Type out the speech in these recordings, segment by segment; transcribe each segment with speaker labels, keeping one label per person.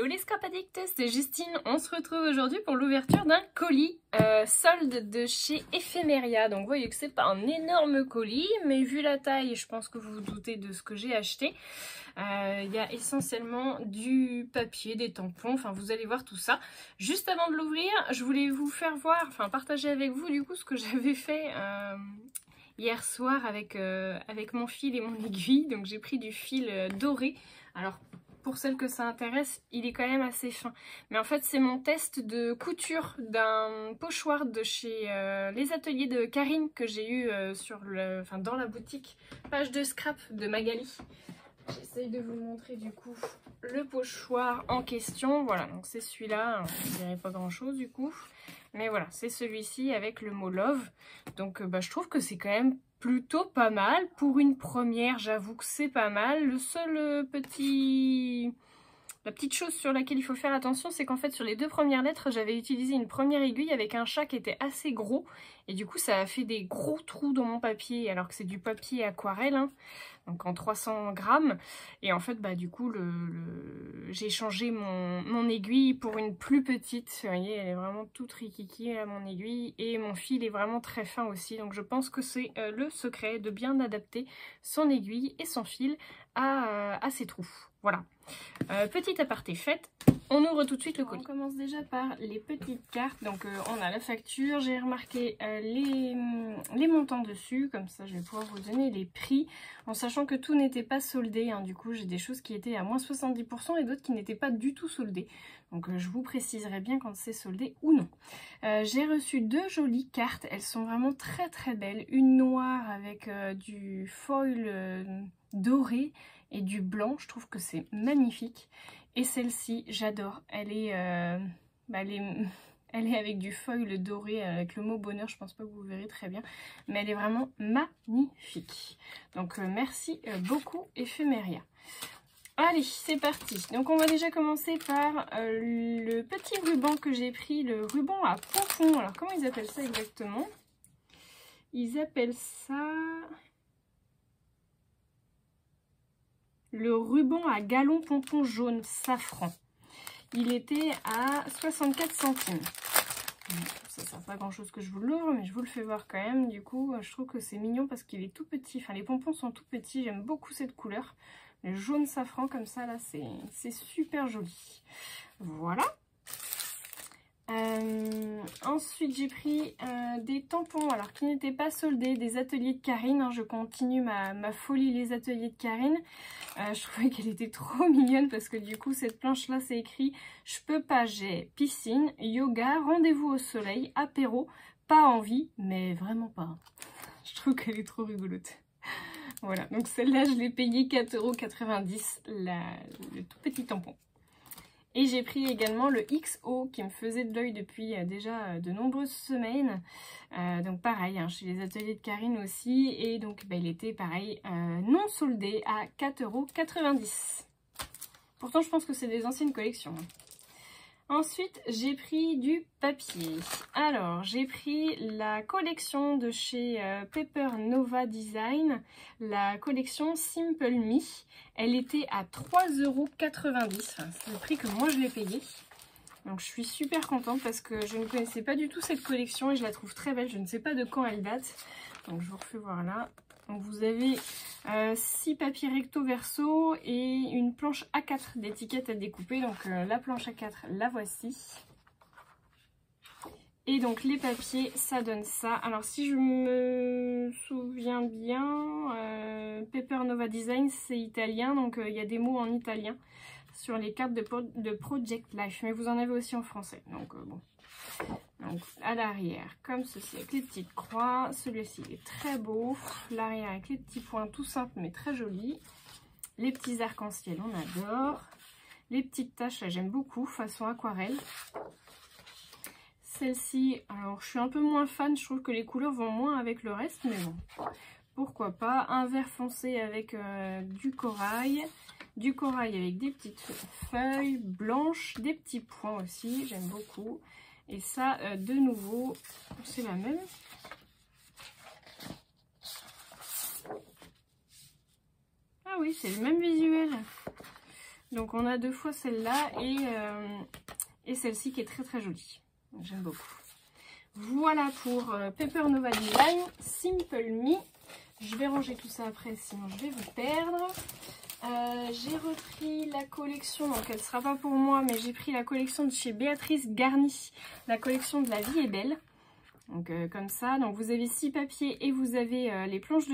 Speaker 1: Hello les scopaddicts, c'est Justine. On se retrouve aujourd'hui pour l'ouverture d'un colis solde de chez Ephemeria. Donc vous voyez que c'est pas un énorme colis, mais vu la taille, je pense que vous vous doutez de ce que j'ai acheté. Il y a essentiellement du papier, des tampons, enfin vous allez voir tout ça. Juste avant de l'ouvrir, je voulais vous faire voir, enfin partager avec vous du coup ce que j'avais fait hier soir avec mon fil et mon aiguille. Donc j'ai pris du fil doré. Alors pour celles que ça intéresse, il est quand même assez fin. Mais en fait c'est mon test de couture d'un pochoir de chez les ateliers de Karine que j'ai eu dans la boutique page de scrap de Magali. J'essaye de vous montrer du coup le pochoir en question. Voilà, donc c'est celui-là, je ne dirais pas grand chose du coup. Mais voilà, c'est celui-ci avec le mot love. Donc je trouve que c'est quand même plutôt pas mal. Pour une première, j'avoue que c'est pas mal. Le seul la petite chose sur laquelle il faut faire attention, c'est qu'en fait sur les deux premières lettres, j'avais utilisé une première aiguille avec un chat qui était assez gros. Et du coup, ça a fait des gros trous dans mon papier, alors que c'est du papier aquarelle, hein, donc en 300 grammes. Et en fait, du coup, j'ai changé mon aiguille pour une plus petite. Vous voyez, elle est vraiment toute rikiki, là, mon aiguille. Et mon fil est vraiment très fin aussi. Donc je pense que c'est le secret de bien adapter son aiguille et son fil à ses trous. Voilà. Petit aparté fait, on ouvre tout de suite le colis. On commence déjà par les petites cartes. Donc on a la facture, j'ai remarqué les montants dessus, comme ça je vais pouvoir vous donner les prix, en sachant que tout n'était pas soldé, hein. Du coup j'ai des choses qui étaient à moins 70% et d'autres qui n'étaient pas du tout soldées. Donc je vous préciserai bien quand c'est soldé ou non. J'ai reçu deux jolies cartes, elles sont vraiment très très belles. Une noire avec du foil doré et du blanc, je trouve que c'est magnifique. Et celle-ci, j'adore. Elle est avec du foil doré avec le mot bonheur. Je pense pas que vous verrez très bien, mais elle est vraiment magnifique. Donc merci beaucoup Ephemeria. Allez, c'est parti. Donc on va déjà commencer par le petit ruban que j'ai pris, le ruban à pompons. Alors comment ils appellent ça exactement? Ils appellent ça le ruban à galon pompon jaune safran. Il était à 64 centimes. Ça sert pas grand chose que je vous l'ouvre, mais je vous le fais voir quand même. Du coup, je trouve que c'est mignon parce qu'il est tout petit. Enfin, les pompons sont tout petits. J'aime beaucoup cette couleur. Le jaune safran comme ça, là, c'est super joli. Voilà. Ensuite j'ai pris des tampons, alors qui n'étaient pas soldés, des ateliers de Karine, hein. Je continue ma folie les ateliers de Karine. Je trouvais qu'elle était trop mignonne parce que du coup cette planche là c'est écrit je peux pas, j'ai piscine, yoga, rendez-vous au soleil, apéro, pas envie, mais vraiment pas. Je trouve qu'elle est trop rigolote. Voilà, donc celle-là je l'ai payée 4,90 €, le tout petit tampon. Et j'ai pris également le XO qui me faisait de l'œil depuis déjà de nombreuses semaines. Donc pareil, hein, chez les ateliers de Karine aussi. Et donc il était pareil, non soldé à 4,90 €. Pourtant je pense que c'est des anciennes collections. Ensuite j'ai pris du papier. Alors j'ai pris la collection de chez Paper Nova Design, la collection Simple Me. Elle était à 3,90 €, c'est le prix que moi je l'ai payé. Donc je suis super contente parce que je ne connaissais pas du tout cette collection et je la trouve très belle. Je ne sais pas de quand elle date. Donc je vous refais voir là. Donc vous avez 6 papiers recto verso et une planche A4 d'étiquettes à découper. Donc la planche A4, la voici. Et donc les papiers, ça donne ça. Alors si je me souviens bien, Paper Nova Design, c'est italien. Donc il y a des mots en italien sur les cartes de Project Life. Mais vous en avez aussi en français. Donc bon. Donc à l'arrière comme ceci avec les petites croix, celui-ci est très beau, l'arrière avec les petits points tout simples mais très jolis, les petits arcs-en-ciel on adore, les petites taches j'aime beaucoup façon aquarelle. Celle-ci, alors je suis un peu moins fan, je trouve que les couleurs vont moins avec le reste, mais bon, pourquoi pas. Un vert foncé avec du corail avec des petites feuilles blanches, des petits points aussi, j'aime beaucoup. Et ça, de nouveau, c'est la même. Ah oui, c'est le même visuel. Donc on a 2 fois celle-là et celle-ci qui est très très jolie. J'aime beaucoup. Voilà pour Paper Nova Design Simple Me. Je vais ranger tout ça après, sinon je vais vous perdre. J'ai repris la collection, donc elle ne sera pas pour moi, mais j'ai pris la collection de chez Béatrice Garni, la collection de La Vie est Belle. Donc comme ça, donc vous avez 6 papiers et vous avez les planches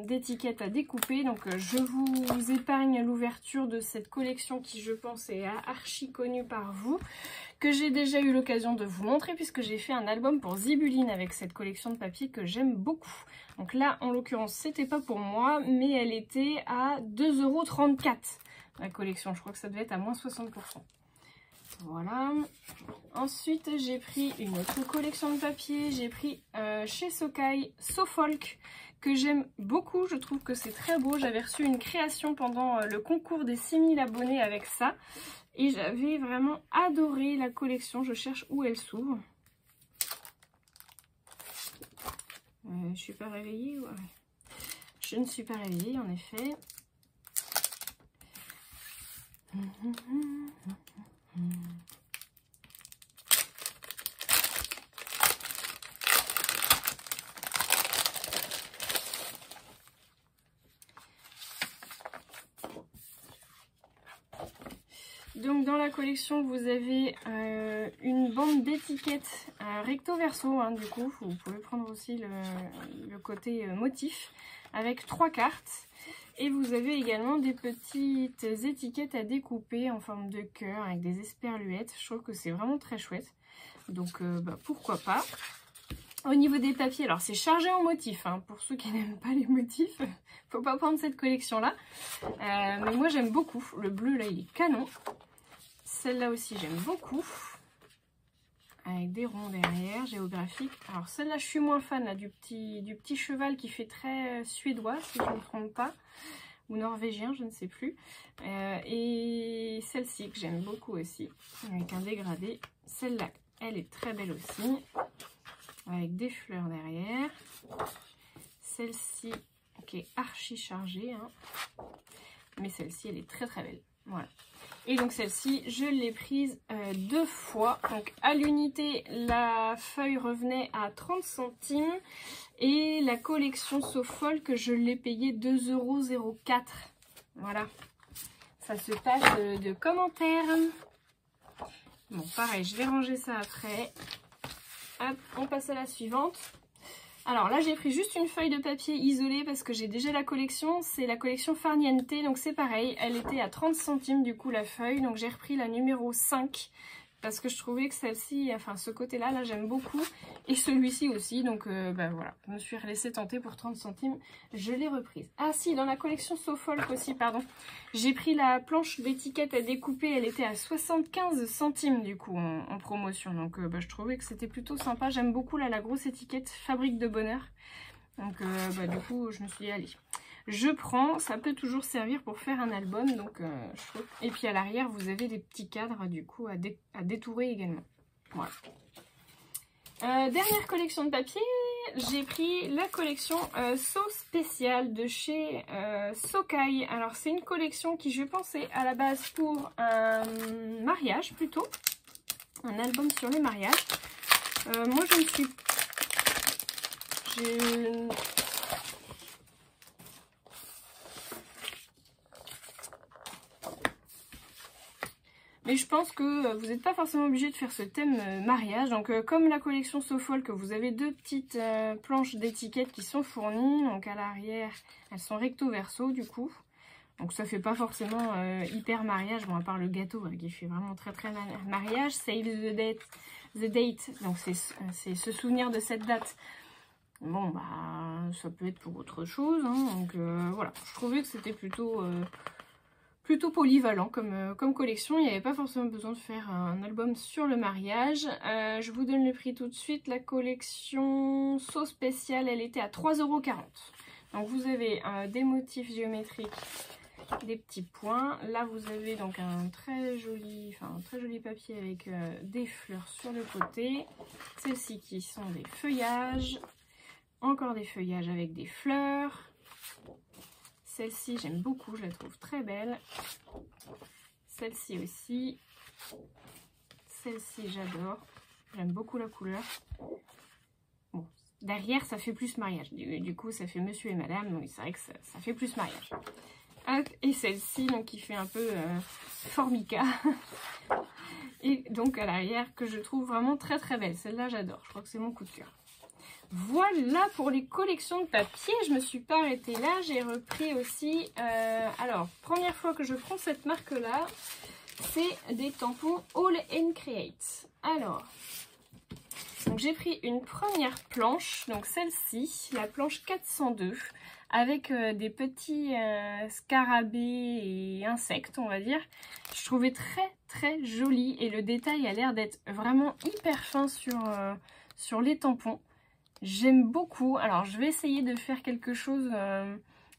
Speaker 1: d'étiquettes à découper. Donc je vous épargne l'ouverture de cette collection qui je pense est archi connue par vous, que j'ai déjà eu l'occasion de vous montrer puisque j'ai fait un album pour Zibuline avec cette collection de papier que j'aime beaucoup. Donc là en l'occurrence c'était pas pour moi, mais elle était à 2,34 € la collection. Je crois que ça devait être à moins 60%. Voilà. Ensuite, j'ai pris une autre collection de papier. J'ai pris chez Sokai SoFolk, que j'aime beaucoup. Je trouve que c'est très beau. J'avais reçu une création pendant le concours des 6000 abonnés avec ça. Et j'avais vraiment adoré la collection. Je cherche où elle s'ouvre. Je suis pas réveillée. Ouais. Je ne suis pas réveillée, en effet. Donc dans la collection vous avez une bande d'étiquettes recto verso, hein, du coup vous pouvez prendre aussi le côté motif avec 3 cartes. Et vous avez également des petites étiquettes à découper en forme de cœur avec des esperluettes. Je trouve que c'est vraiment très chouette. Donc pourquoi pas. Au niveau des papiers, alors c'est chargé en motifs. Hein. Pour ceux qui n'aiment pas les motifs, faut pas prendre cette collection-là. Mais moi j'aime beaucoup. Le bleu là il est canon. Celle-là aussi j'aime beaucoup. Avec des ronds derrière, géographiques. Alors celle-là je suis moins fan là, du petit cheval qui fait très suédois si je ne me trompe pas. Ou norvégien, je ne sais plus. Et celle-ci que j'aime beaucoup aussi. Avec un dégradé. Celle-là, elle est très belle aussi. Avec des fleurs derrière. Celle-ci qui est archi chargée. Hein. Mais celle-ci, elle est très très belle. Voilà. Et donc celle-ci, je l'ai prise 2 fois. Donc à l'unité, la feuille revenait à 30 centimes. Et la collection SoFolk, je l'ai payée 2,04 €. Voilà. Ça se passe de commentaires. Bon, pareil, je vais ranger ça après. Hop, on passe à la suivante. Alors là, j'ai pris juste une feuille de papier isolée parce que j'ai déjà la collection. C'est la collection Farniente, donc c'est pareil. Elle était à 30 centimes du coup la feuille. Donc j'ai repris la numéro 5 parce que je trouvais que celle-ci, enfin ce côté-là, là, j'aime beaucoup. Et celui-ci aussi, donc voilà. Je me suis laissée tenter pour 30 centimes. Je l'ai reprise. Ah si, dans la collection SoFolk aussi, pardon. J'ai pris la planche d'étiquette à découper. Elle était à 75 centimes du coup en promotion. Donc je trouvais que c'était plutôt sympa. J'aime beaucoup là la grosse étiquette Fabrique de Bonheur. Donc du coup, je me suis dit, allez, je prends. Ça peut toujours servir pour faire un album. Donc, je trouve. Et puis à l'arrière, vous avez des petits cadres du coup à détourer également. Voilà. Dernière collection de papier, j'ai pris la collection So Spécial de chez Sokai. Alors c'est une collection qui je pensais à la base pour un mariage plutôt, un album sur les mariages. Moi je ne suis... Mais je pense que vous n'êtes pas forcément obligé de faire ce thème mariage. Donc comme la collection SoFolk, vous avez 2 petites planches d'étiquettes qui sont fournies. Donc à l'arrière, elles sont recto verso du coup. Donc ça fait pas forcément hyper mariage. Bon, à part le gâteau qui fait vraiment très très mariage. Save the date. Donc c'est se souvenir de cette date. Bon ça peut être pour autre chose. Hein. Donc voilà, je trouvais que c'était plutôt polyvalent comme collection. Il n'y avait pas forcément besoin de faire un album sur le mariage. Je vous donne le prix tout de suite. La collection So Spécial, elle était à 3,40 €. Donc vous avez des motifs géométriques, des petits points. Là vous avez donc un très joli papier avec des fleurs sur le côté. Celles-ci qui sont des feuillages. Encore des feuillages avec des fleurs. Celle-ci, j'aime beaucoup, je la trouve très belle. Celle-ci aussi. Celle-ci, j'adore. J'aime beaucoup la couleur. Bon, derrière, ça fait plus mariage. Du coup, ça fait monsieur et madame. Donc, c'est vrai que ça fait plus mariage. Hop, et celle-ci, donc, qui fait un peu formica. Et donc, à l'arrière, que je trouve vraiment très très belle. Celle-là, j'adore. Je crois que c'est mon coup de cœur. Voilà pour les collections de papier. Je me suis pas arrêtée là. J'ai repris aussi... alors, première fois que je prends cette marque-là, c'est des tampons All and Create. Alors, donc j'ai pris une première planche, donc celle-ci, la planche 402, avec des petits scarabées et insectes, on va dire. Je trouvais très très jolie et le détail a l'air d'être vraiment hyper fin sur les tampons. J'aime beaucoup. Alors, je vais essayer de faire quelque chose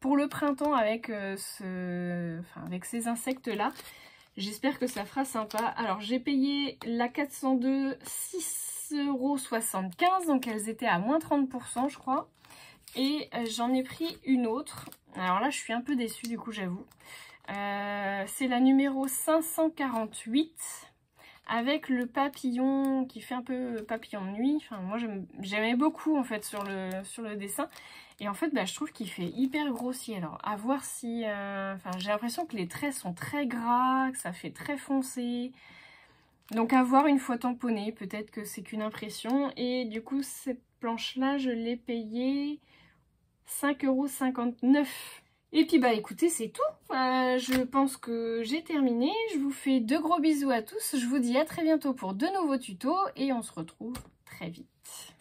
Speaker 1: pour le printemps avec, avec ces insectes-là. J'espère que ça fera sympa. Alors, j'ai payé la 402 6,75 €. Donc, elles étaient à moins 30%, je crois. Et j'en ai pris une autre. Alors là, je suis un peu déçue, du coup, j'avoue. C'est la numéro 548. Avec le papillon qui fait un peu papillon de nuit. Enfin, moi, j'aimais beaucoup, en fait, sur le dessin. Et en fait, bah, je trouve qu'il fait hyper grossier. Alors, à voir si... j'ai l'impression que les traits sont très gras, que ça fait très foncé. Donc, à voir une fois tamponné. Peut-être que c'est qu'une impression. Et du coup, cette planche-là, je l'ai payée 5,59 €. Et puis bah écoutez, c'est tout. Je pense que j'ai terminé. Je vous fais de gros bisous à tous. Je vous dis à très bientôt pour de nouveaux tutos et on se retrouve très vite.